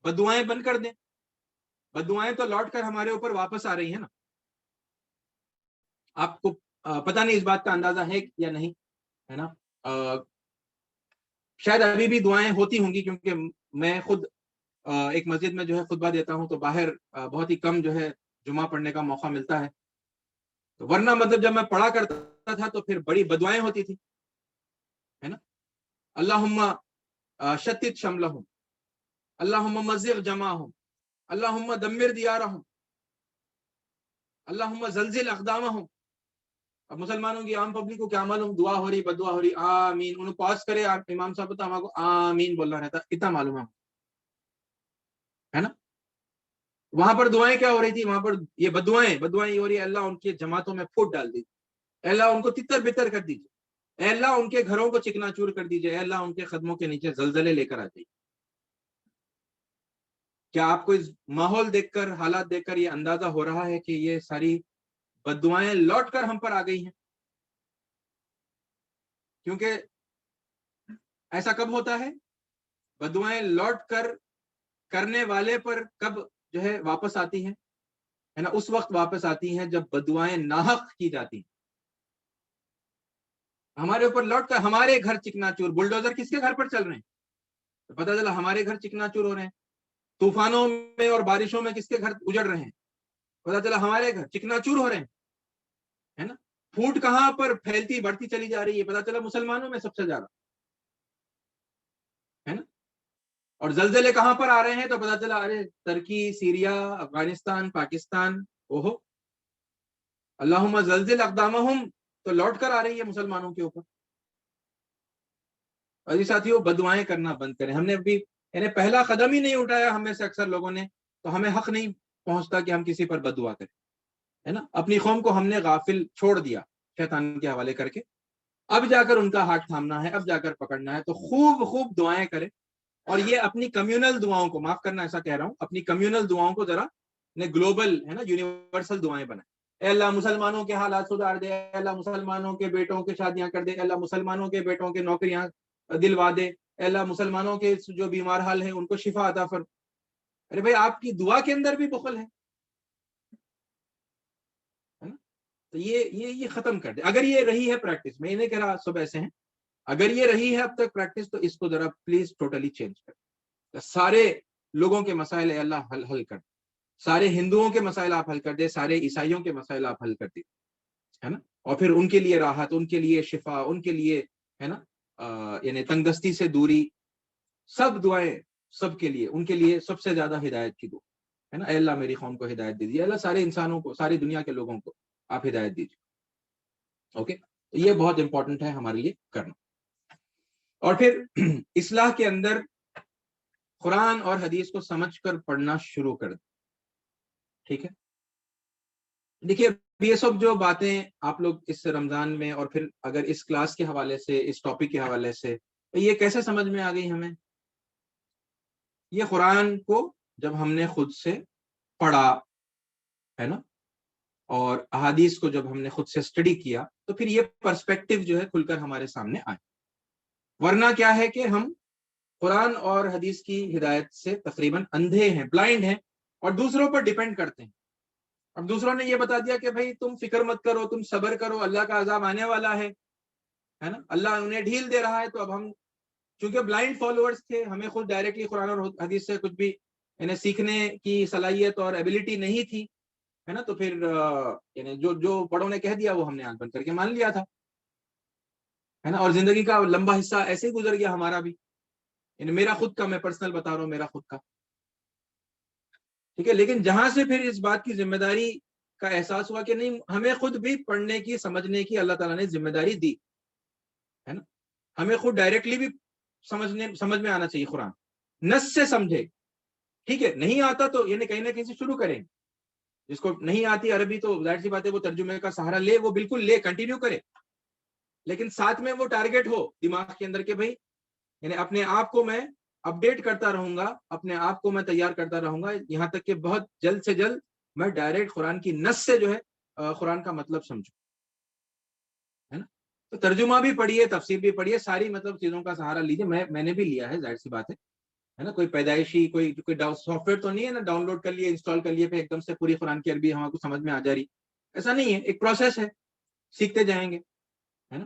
بددعائیں بند کر دیں، بددعائیں تو لوٹ کر ہمارے اوپر واپس آ رہی ہیں نا. آپ کو پتہ نہیں اس بات کا اندازہ ہے یا نہیں ہے نا، شاید ابھی بھی دعائیں ہوتی ہوں گی، کیونکہ میں خود ایک مسجد میں جو ہے خطبہ دیتا ہوں، تو باہر بہت ہی کم جو ہے جمعہ پڑھنے کا موقع ملتا ہے، تو ورنہ مطلب جب میں پڑھا کرتا تھا تو پھر بڑی بدوائیں ہوتی تھی، ہے نا. اللہم شتت شملہم، اللہم مزق جمعہم، اللہم دمر دیارہم، اللہم زلزل اقدامہم. اب مسلمانوں کی عام پبلک کو کیا معلوم دعا ہو رہی بدعا ہو رہی، آمین، انہوں پاس کرے امام صاحب بتا ہمارے کو آمین بولنا رہتا، اتنا معلوم ہے نا. وہاں پر دعائیں کیا ہو رہی تھی، وہاں پر یہ بدوائیں یہ ہو رہی ہے، اللہ ان کی جماعتوں میں پھوٹ ڈال دیجیے، اے اللہ ان کو تتر بتر کر دیجیے، اے اللہ ان کے گھروں کو چکنا چور کر دیجیے، اے اللہ ان کے قدموں کے نیچے زلزلے لے کر آ جائیے. کیا آپ کو اس ماحول دیکھ کر، حالات دیکھ کر یہ اندازہ ہو رہا ہے کہ یہ ساری بددعائیں لوٹ کر ہم پر آ گئی ہیں؟ کیونکہ ایسا کب ہوتا ہے، بددعائیں لوٹ کر کرنے والے پر کب جو ہے واپس آتی ہیں، ہے نا، اس وقت واپس آتی ہیں جب بددعائیں ناحق کی جاتی ہیں. ہمارے اوپر لوٹ کر ہمارے گھر چکنا چور، بلڈوزر کس کے گھر پر چل رہے ہیں، تو پتہ چلا ہمارے گھر چکنا چور ہو رہے ہیں. طوفانوں میں اور بارشوں میں کس کے گھر اجڑ رہے ہیں، پتہ چلا ہمارے گھر چکنا چور ہو رہے ہیں، ہے نا. پھوٹ کہاں پر پھیلتی بڑھتی چلی جا رہی ہے، پتہ چلا مسلمانوں میں سب سے زیادہ، ہے نا. اور زلزلے کہاں پر آ رہے ہیں، تو پتہ چلا ارے ترکی، سیریا، افغانستان، پاکستان، اوہو اللہم زلزل اقدامہم، تو لوٹ کر آ رہی ہے مسلمانوں کے اوپر. اور یہ ساتھیوں بددعائیں کرنا بند کریں. ہم نے ابھی یعنی پہلا قدم ہی نہیں اٹھایا ہم میں سے اکثر لوگوں نے، تو ہمیں حق نہیں پہنچتا کہ ہم کسی پر بددعا کریں، ہے نا. اپنی قوم کو ہم نے غافل چھوڑ دیا شیطان کے حوالے کر کے. اب جا کر ان کا ہاتھ تھامنا ہے، اب جا کر پکڑنا ہے، تو خوب خوب دعائیں کریں. اور یہ اپنی کمیونل دعاؤں کو معاف کرنا، ایسا کہہ رہا ہوں، اپنی کمیونل دعاؤں کو ذرا گلوبل، ہے نا، یونیورسل دعائیں بنائیں. اے اللہ مسلمانوں کے حالات سدھار دے، اے اللہ مسلمانوں کے بیٹوں کے شادیاں کر دے، اے اللہ مسلمانوں کے بیٹوں کے نوکریاں دلوا دے، اے اللہ مسلمانوں کے جو بیمار حال ہیں ان کو شفا عطا فرما. ارے بھائی آپ کی دعا کے اندر بھی بخل ہے نا. تو یہ ختم کر دے. اگر یہ رہی ہے پریکٹس، میں یہ نہیں کہہ رہا سب ایسے ہیں، اگر یہ رہی ہے اب تک پریکٹس، تو اس کو ذرا پلیز ٹوٹلی چینج کر. سارے لوگوں کے مسائل اے اللہ حل کر دے، سارے ہندوؤں کے مسائل آپ حل کر دے، سارے عیسائیوں کے مسائل آپ حل کر دے، ہے نا. اور پھر ان کے لیے راحت، ان کے لیے شفا، ان کے لیے، ہے نا، یعنی تنگ دستی سے دوری، سب دعائیں سب کے لیے، ان کے لیے سب سے زیادہ ہدایت کی دعا، ہے نا. اے اللہ میری قوم کو ہدایت دیجیے، اللہ سارے انسانوں کو، ساری دنیا کے لوگوں کو آپ ہدایت دیجیے. اوکے، یہ بہت امپورٹنٹ ہے ہمارے لیے کرنا. اور پھر اصلاح کے اندر قرآن اور حدیث کو سمجھ کر پڑھنا شروع کر دیں. ٹھیک ہے، دیکھیے یہ سب جو باتیں آپ لوگ اس رمضان میں، اور پھر اگر اس کلاس کے حوالے سے، اس ٹاپک کے حوالے سے، یہ کیسے سمجھ میں آ گئی ہمیں؟ یہ قرآن کو جب ہم نے خود سے پڑھا، ہے نا، اور احادیث کو جب ہم نے خود سے اسٹڈی کیا، تو پھر یہ پرسپیکٹو جو ہے کھل کر ہمارے سامنے آئے. ورنہ کیا ہے کہ ہم قرآن اور حدیث کی ہدایت سے تقریباً اندھے ہیں، بلائنڈ ہیں، اور دوسروں پر ڈیپینڈ کرتے ہیں. اب دوسروں نے یہ بتا دیا کہ بھائی تم فکر مت کرو، تم صبر کرو، اللہ کا عذاب آنے والا ہے نا، اللہ انہیں ڈھیل دے رہا ہے. تو اب ہم چونکہ بلائنڈ فالوورز تھے، ہمیں خود ڈائریکٹلی قرآن اور حدیث سے کچھ بھی انہیں سیکھنے کی صلاحیت اور ایبلٹی نہیں تھی، ہے نا، تو پھر یعنی جو بڑوں نے کہہ دیا وہ ہم نے آنکھ بند کر کے مان لیا تھا، ہے نا. اور زندگی کا لمبا حصہ ایسے ہی گزر گیا ہمارا بھی، یعنی میرا خود کا، میں پرسنل بتا رہا ہوں، میرا خود کا. ٹھیک ہے، لیکن جہاں سے پھر اس بات کی ذمہ داری کا احساس ہوا کہ نہیں، ہمیں خود بھی پڑھنے کی، سمجھنے کی اللہ تعالیٰ نے ذمہ داری دی، ہے نا. ہمیں خود ڈائریکٹلی بھی سمجھ میں آنا چاہیے قرآن، نص سے سمجھے. ٹھیک ہے، نہیں آتا تو یعنی کہیں نہ کہیں سے شروع کریں. جس کو نہیں آتی عربی تو ظاہر سی بات ہے وہ ترجمے کا سہارا لے، وہ بالکل لے، کنٹینیو کرے، لیکن ساتھ میں وہ ٹارگٹ ہو دماغ کے اندر کہ بھائی یعنی اپنے آپ کو میں اپڈیٹ کرتا رہوں گا، اپنے آپ کو میں تیار کرتا رہوں گا، یہاں تک کہ بہت جلد سے جلد میں ڈائریکٹ قرآن کی نص سے جو ہے قرآن کا مطلب سمجھوں، ہے نا. تو ترجمہ بھی پڑھیے، تفسیر بھی پڑھیے، ساری مطلب چیزوں کا سہارا لیجیے. میں نے بھی لیا ہے، ظاہر سی بات ہے نا. کوئی پیدائشی کوئی سافٹ ویئر تو نہیں ہے نا، ڈاؤن لوڈ کر لیے، انسٹال کر لیے، پھر ایک دم سے پوری قرآن کی عربی ہمارے کو سمجھ میں آ جا رہی، ایسا نہیں ہے. ایک پروسیس ہے، سیکھتے جائیں گے، ہے نا.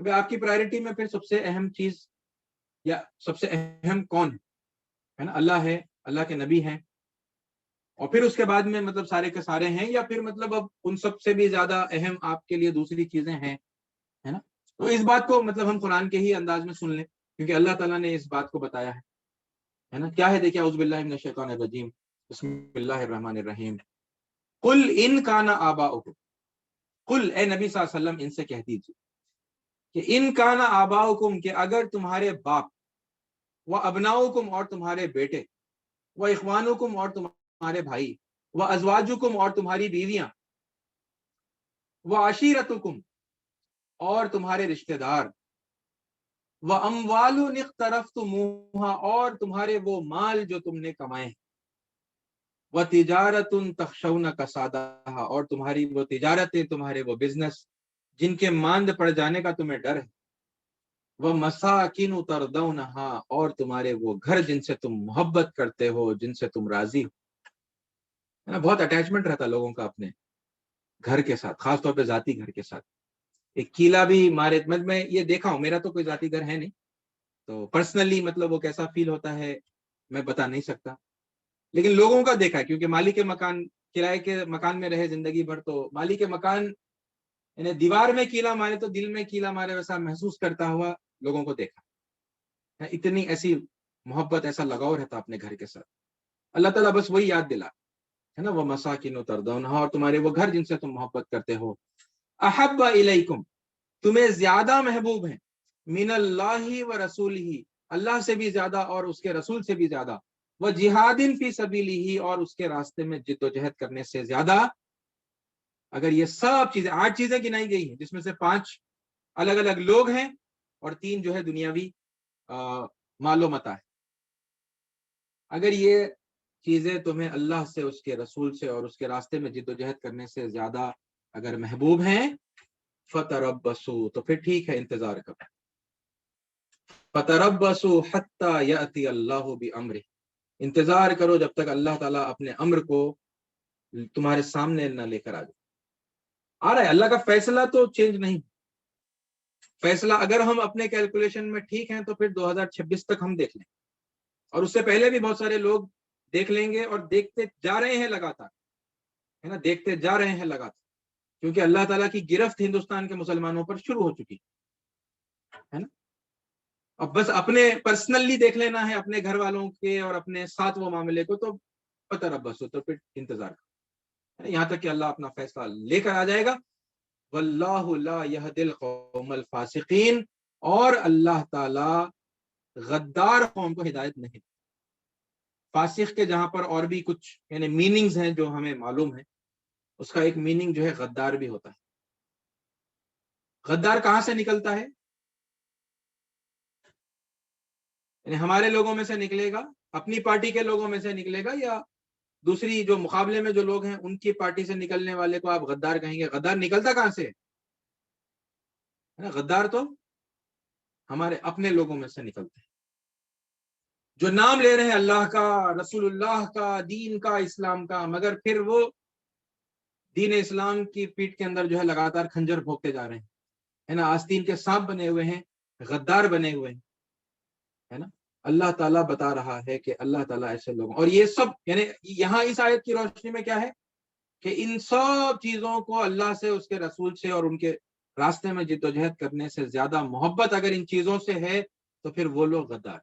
کہ آپ کی پرائرٹی میں پھر سب سے اہم چیز یا سب سے اہم کون ہے نا؟ اللہ ہے، اللہ کے نبی ہیں، اور پھر اس کے بعد میں مطلب سارے کے سارے ہیں، یا پھر مطلب اب ان سب سے بھی زیادہ اہم آپ کے لیے دوسری چیزیں ہیں، ہے نا؟ تو اس بات کو مطلب ہم قرآن کے ہی انداز میں سن لیں، کیونکہ اللہ تعالیٰ نے اس بات کو بتایا ہے نا؟ کیا ہے دیکھیں، اعوذ باللہ من الشیطان الرجیم، بسم اللہ الرحمن الرحیم، قل ان کان آباؤکم، قل اے نبی صلی اللہ علیہ وسلم ان سے کہہ دیجیے کہ ان کان آباؤکم، کہ اگر تمہارے باپ، و ابناؤکم اور تمہارے بیٹے، و اخوانکم اور تمہارے بھائی، و ازواجکم اور تمہاری بیویاں، و عشیرتکم اور تمہارے رشتہ دار، و اموال اقترفتموها اور تمہارے وہ مال جو تم نے کمائے ہیں، و تجارت تخشون کسادها اور تمہاری وہ تجارتیں، تمہارے وہ بزنس جن کے ماند پڑ جانے کا تمہیں ڈر ہے، وہ مساکن ترضونها اور تمہارے وہ گھر جن سے تم محبت کرتے ہو، جن سے تم راضی ہو۔ بہت اٹیچمنٹ رہتا لوگوں کا اپنے گھر کے ساتھ، خاص طور پہ ذاتی گھر کے ساتھ۔ ایک کیلا بھی مارے، میں یہ دیکھا ہوں، میرا تو کوئی ذاتی گھر ہے نہیں، تو پرسنلی مطلب وہ کیسا فیل ہوتا ہے میں بتا نہیں سکتا، لیکن لوگوں کا دیکھا ہے، کیونکہ مالک کے مکان، کرائے کے مکان میں رہے زندگی بھر، تو مالک کے مکان یعنی دیوار میں کیلا مارے تو دل میں کیلا مارے ویسا محسوس کرتا ہوا لوگوں کو دیکھا، اتنی ایسی محبت، ایسا لگاؤ رہتا اپنے گھر کے ساتھ۔ اللہ تعالیٰ بس وہی یاد دلا ہے نا، وہ مساکن ترضونها اور تمہارے وہ گھر جن سے تم محبت کرتے ہو، احب الیکم تمہیں زیادہ محبوب ہیں، من اللہ و رسولہ اللہ سے بھی زیادہ اور اس کے رسول سے بھی زیادہ، وہ جہاد فی سبیلہ اور اس کے راستے میں جد و جہد کرنے سے زیادہ۔ اگر یہ سب چیزیں، 8 چیزیں گنائی گئی ہیں، جس میں سے 5 الگ الگ لوگ ہیں اور 3 جو ہے دنیاوی مال و متاع ہے، اگر یہ چیزیں تمہیں اللہ سے، اس کے رسول سے اور اس کے راستے میں جد و جہد کرنے سے زیادہ اگر محبوب ہیں، فتربصوا تو پھر ٹھیک ہے، انتظار کرو، فتربصوا حتی یأتی اللہ بامرہ انتظار کرو جب تک اللہ تعالیٰ اپنے امر کو تمہارے سامنے نہ لے کر آ رہا ہے۔ اللہ کا فیصلہ تو چینج نہیں، فیصلہ اگر ہم اپنے کیلکولیشن میں ٹھیک ہیں تو پھر 2026 تک ہم دیکھ لیں، اور اس سے پہلے بھی بہت سارے لوگ دیکھ لیں گے، اور دیکھتے جا رہے ہیں لگاتار، ہے نا، دیکھتے جا رہے ہیں لگاتار، کیونکہ اللہ تعالیٰ کی گرفت ہندوستان کے مسلمانوں پر شروع ہو چکی ہے نا۔ اب بس اپنے پرسنلی دیکھ لینا ہے، اپنے گھر والوں کے اور اپنے ساتھ وہ معاملے کو، تو فتربصوا تو پھر انتظار کرو، یہاں تک کہ اللہ اپنا فیصلہ لے کر آ جائے گا۔ واللہ لا یہدی القوم الفاسقین اور اللہ تعالی غدار قوم کو ہدایت نہیں۔ فاسق کے جہاں پر اور بھی کچھ یعنی میننگز ہیں جو ہمیں معلوم ہے، اس کا ایک میننگ جو ہے غدار بھی ہوتا ہے۔ غدار کہاں سے نکلتا ہے؟ یعنی ہمارے لوگوں میں سے نکلے گا، اپنی پارٹی کے لوگوں میں سے نکلے گا، یا دوسری جو مقابلے میں جو لوگ ہیں ان کی پارٹی سے نکلنے والے کو آپ غدار کہیں گے؟ غدار نکلتا کہاں سے؟ غدار تو ہمارے اپنے لوگوں میں سے نکلتے ہیں، جو نام لے رہے ہیں اللہ کا، رسول اللہ کا، دین کا، اسلام کا، مگر پھر وہ دین اسلام کی پیٹھ کے اندر جو ہے لگاتار کھنجر بھوکتے جا رہے ہیں، ہے نا، آستین کے سانپ بنے ہوئے ہیں، غدار بنے ہوئے ہیں، ہے نا۔ اللہ تعالیٰ بتا رہا ہے کہ اللہ تعالیٰ ایسے لوگوں، اور یہ سب یعنی یہاں اس آیت کی روشنی میں کیا ہے کہ ان سب چیزوں کو اللہ سے، اس کے رسول سے اور ان کے راستے میں جد و جہد کرنے سے زیادہ محبت اگر ان چیزوں سے ہے تو پھر وہ لوگ غدار۔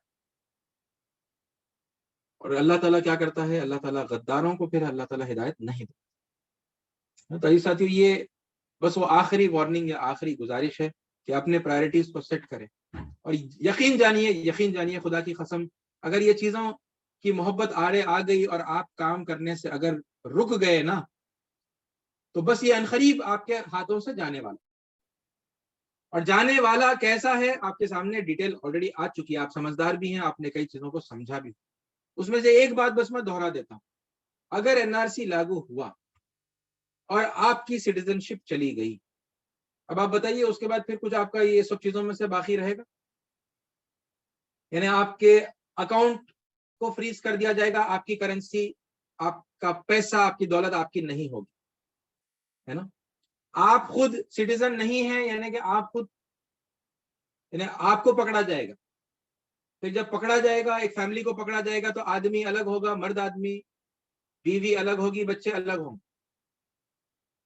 اور اللہ تعالیٰ کیا کرتا ہے؟ اللہ تعالیٰ غداروں کو پھر اللہ تعالیٰ ہدایت نہیں دیتا۔ تو ساتھیو، یہ بس وہ آخری وارننگ یا آخری گزارش ہے کہ اپنے پرائرٹیز کو سیٹ کریں، اور یقین جانیے خدا کی قسم، اگر یہ چیزوں کی محبت آ گئی اور آپ کام کرنے سے اگر رک گئے نا، تو بس یہ عنقریب آپ کے ہاتھوں سے جانے والا، اور جانے والا کیسا ہے آپ کے سامنے ڈیٹیل آلریڈی آ چکی ہے، آپ سمجھدار بھی ہیں، آپ نے کئی چیزوں کو سمجھا بھی۔ اس میں سے ایک بات بس میں دہرا دیتا ہوں، اگر NRC لاگو ہوا اور آپ کی سٹیزن شپ چلی گئی، اب آپ بتائیے اس کے بعد پھر کچھ آپ کا یہ سب چیزوں میں سے باقی رہے گا؟ یعنی آپ کے اکاؤنٹ کو فریز کر دیا جائے گا، آپ کی کرنسی، آپ کا پیسہ، آپ کی دولت آپ کی نہیں ہوگی، ہے نا۔ آپ خود سٹیزن نہیں ہیں، یعنی کہ آپ خود یعنی آپ کو پکڑا جائے گا. پھر جب پکڑا جائے گا، ایک فیملی کو پکڑا جائے گا، تو آدمی الگ ہوگا، مرد آدمی، بیوی الگ ہوگی، بچے الگ ہوں گے،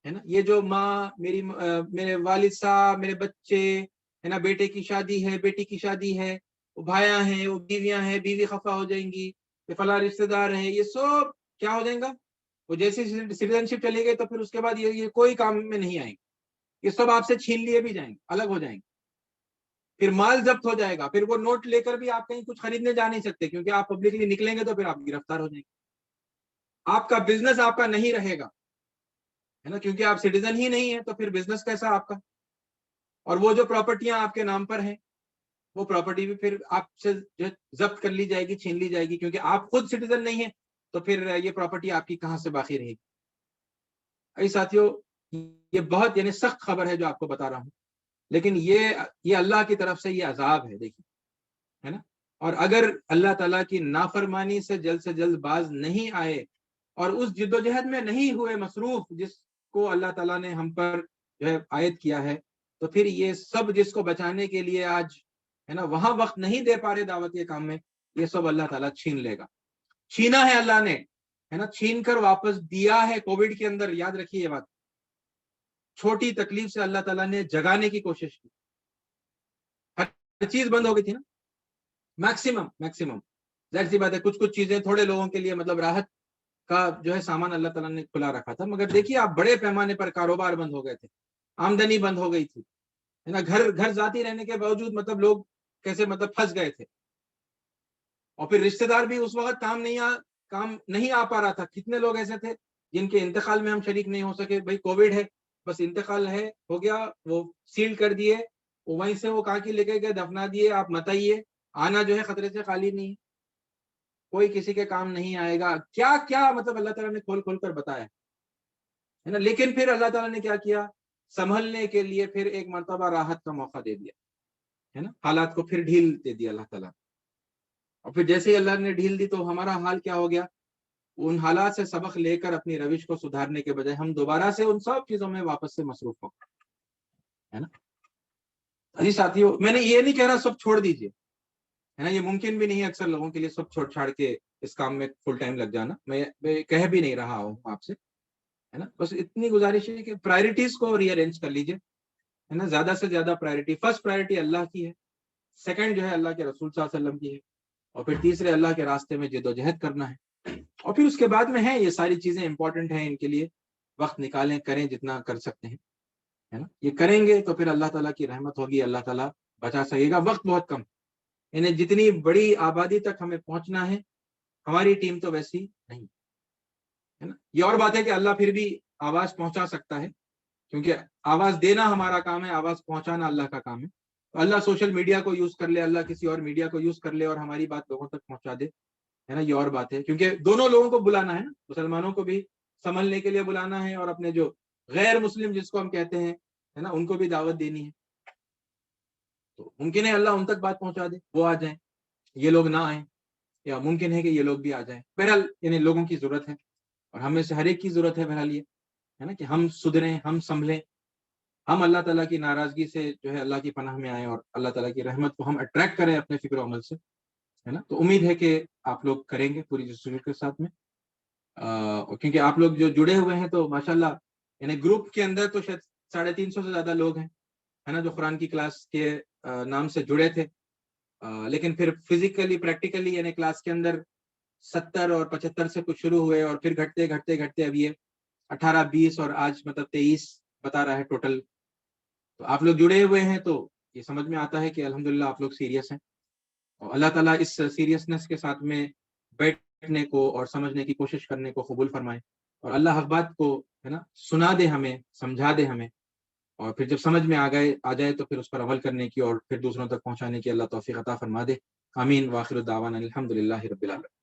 ہے نا. یہ جو ماں میری، میرے والد صاحب، میرے بچے، ہے نا، بیٹے کی شادی ہے، بیٹی کی شادی ہے، وہ بھائیاں ہیں، وہ بیویاں ہیں، بیوی خفا ہو جائیں گی، یہ فلاں رشتے دار ہیں، یہ سب کیا ہو جائیں گا. وہ جیسی سٹیزن شپ چلی گئی تو پھر اس کے بعد یہ کوئی کام میں نہیں آئیں گے، یہ سب آپ سے چھین لیے بھی جائیں گے، الگ ہو جائیں گے. پھر مال ضبط ہو جائے گا، پھر وہ نوٹ لے کر بھی آپ کہیں کچھ خریدنے جا نہیں سکتے، کیونکہ آپ پبلکلی نکلیں گے تو پھر آپ گرفتار ہو جائیں گے. آپ کا بزنس آپ کا نہیں رہے گا، ہے نا، کیونکہ آپ سٹیزن ہی نہیں ہیں، تو پھر بزنس کیسا آپ کا. اور وہ جو پراپرٹیاں آپ کے نام پر ہیں، وہ پراپرٹی بھی پھر آپ سے ضبط کر لی جائے گی، چھین لی جائے گی، کیونکہ آپ خود سٹیزن نہیں ہیں، تو پھر یہ پراپرٹی آپ کی کہاں سے باقی رہے گی. اے ساتھیوں، یہ بہت یعنی سخت خبر ہے جو آپ کو بتا رہا ہوں، لیکن یہ اللہ کی طرف سے یہ عذاب ہے، دیکھیے، ہے نا. اور اگر اللہ تعالیٰ کی نافرمانی سے جلد باز نہیں آئے اور اس جد و جہد میں نہیں ہوئے مصروف جس کو اللہ تعالیٰ نے ہم پر جو ہے عائد کیا ہے، تو پھر یہ سب جس کو بچانے کے لیے آج، ہے نا، وہاں وقت نہیں دے پا رہے دعوت کے کام میں، یہ سب اللہ تعالیٰ چھین لے گا. چھینا ہے اللہ نے، ہے نا، چھین کر واپس دیا ہے. کووڈ کے اندر یاد رکھیے یہ بات، چھوٹی تکلیف سے اللہ تعالیٰ نے جگانے کی کوشش کی. ہر چیز بند ہو گئی تھی نا، میکسیمم ظاہر سی بات ہے، کچھ چیزیں تھوڑے لوگوں کے لیے مطلب راحت کا جو ہے سامان اللہ تعالیٰ نے کھلا رکھا تھا، مگر دیکھیے آپ بڑے پیمانے پر کاروبار بند ہو گئے تھے، آمدنی بند ہو گئی تھی، ہے نا. گھر ذاتی رہنے کے باوجود مطلب لوگ کیسے مطلب پھنس گئے تھے. اور پھر رشتے دار بھی اس وقت کام نہیں آ پا رہا تھا. کتنے لوگ ایسے تھے جن کے انتقال میں ہم شریک نہیں ہو سکے. بھائی کووڈ ہے، بس انتقال ہے، ہو گیا، وہ سیل کر دیے، وہیں سے وہ کاکی لے کے گئے، دفنا دیے، آپ مت آئیے. آنا جو ہے خطرے سے خالی نہیں، کوئی کسی کے کام نہیں آئے گا. کیا کیا مطلب اللہ تعالیٰ نے کھول کر بتایا ہے نا. لیکن پھر اللہ تعالیٰ نے کیا کیا، سنبھلنے کے لیے پھر ایک مرتبہ راحت کا موقع دے دیا، ہے نا. حالات کو پھر ڈھیل دے دیا اللہ تعالیٰ. اور پھر جیسے ہی اللہ نے ڈھیل دی تو ہمارا حال کیا ہو گیا، ان حالات سے سبق لے کر اپنی روش کو سدھارنے کے بجائے ہم دوبارہ سے ان سب چیزوں میں واپس سے مصروف ہو گئے، ہے نا. جی ساتھیوں، میں نے یہ نہیں کہہ رہا سب چھوڑ دیجیے، ہے نا، یہ ممکن بھی نہیں ہے اکثر لوگوں کے لیے سب چھوڑ چھاڑ کے اس کام میں فل ٹائم لگ جانا. میں کہہ بھی نہیں رہا ہوں آپ سے، ہے نا. بس اتنی گزارش ہے کہ پرائرٹیز کو ری ارینج کر لیجیے، ہے نا. زیادہ سے زیادہ پرائرٹی، فرسٹ پرائرٹی اللہ کی ہے، سیکنڈ جو ہے اللہ کے رسول صلی اللہ علیہ وسلم کی ہے، اور پھر تیسرے اللہ کے راستے میں جد و جہد کرنا ہے. اور پھر اس کے بعد میں ہے یہ ساری چیزیں امپورٹنٹ ہیں، ان کے لیے وقت نکالیں، کریں جتنا کر سکتے ہیں، ہے نا. یہ کریں گے تو پھر اللہ تعالیٰ کی رحمت ہوگی، اللہ تعالیٰ بچا سکے گا. وقت بہت کم، یعنی جتنی بڑی آبادی تک ہمیں پہنچنا ہے، ہماری ٹیم تو ویسی نہیں، ہے نا. یہ اور بات ہے کہ اللہ پھر بھی آواز پہنچا سکتا ہے، کیونکہ آواز دینا ہمارا کام ہے، آواز پہنچانا اللہ کا کام ہے. اللہ سوشل میڈیا کو یوز کر لے، اللہ کسی اور میڈیا کو یوز کر لے اور ہماری بات لوگوں تک پہنچا دے، ہے نا. یہ اور بات ہے، کیونکہ دونوں لوگوں کو بلانا ہے نا، مسلمانوں کو بھی سنبھلنے کے لیے بلانا ہے، اور اپنے جو غیر مسلم جس کو ہم کہتے ہیں، ہے نا، ان کو بھی دعوت دینی ہے. تو ممکن ہے اللہ ان تک بات پہنچا دے، وہ آ جائیں، یہ لوگ نہ آئیں، یا ممکن ہے کہ یہ لوگ بھی آ جائیں. بہرحال یعنی لوگوں کی ضرورت ہے، اور ہمیں سے ہر ایک کی ضرورت ہے بہرحال یہ، ہے نا، کہ ہم سدھریں، ہم سنبھلیں، ہم اللہ تعالیٰ کی ناراضگی سے جو ہے اللہ کی پناہ میں آئیں، اور اللہ تعالیٰ کی رحمت کو ہم اٹریکٹ کریں اپنے فکر و عمل سے، ہے نا. تو امید ہے کہ آپ لوگ کریں گے پوری جسارت کے ساتھ میں، کیونکہ آپ لوگ جو جڑے ہوئے ہیں تو ماشاءاللہ، یعنی گروپ کے اندر تو شاید 350 سے زیادہ لوگ ہیں، ہے نا، جو قرآن کی کلاس کے نام سے جڑے تھے، لیکن پھر فزیکلی پریکٹیکلی یعنی کلاس کے اندر 70 اور 75 سے کچھ شروع ہوئے، اور پھر گھٹتے گھٹتے گھٹتے اب یہ 18 20 اور آج مطلب 23 بتا رہا ہے ٹوٹل. تو آپ لوگ جڑے ہوئے ہیں تو یہ سمجھ میں آتا ہے کہ الحمدللہ آپ لوگ سیریس ہیں، اور اللہ تعالیٰ اس سیریسنس کے ساتھ میں بیٹھنے کو اور سمجھنے کی کوشش کرنے کو قبول فرمائے، اور اللہ حق بات کو، ہے نا، سنا دے ہمیں، سمجھا دے ہمیں، اور پھر جب سمجھ میں آ جائے تو پھر اس پر عمل کرنے کی اور پھر دوسروں تک پہنچانے کی اللہ توفیق عطا فرما دے. آمین. واخر دعوانا الحمدللہ رب العالمین.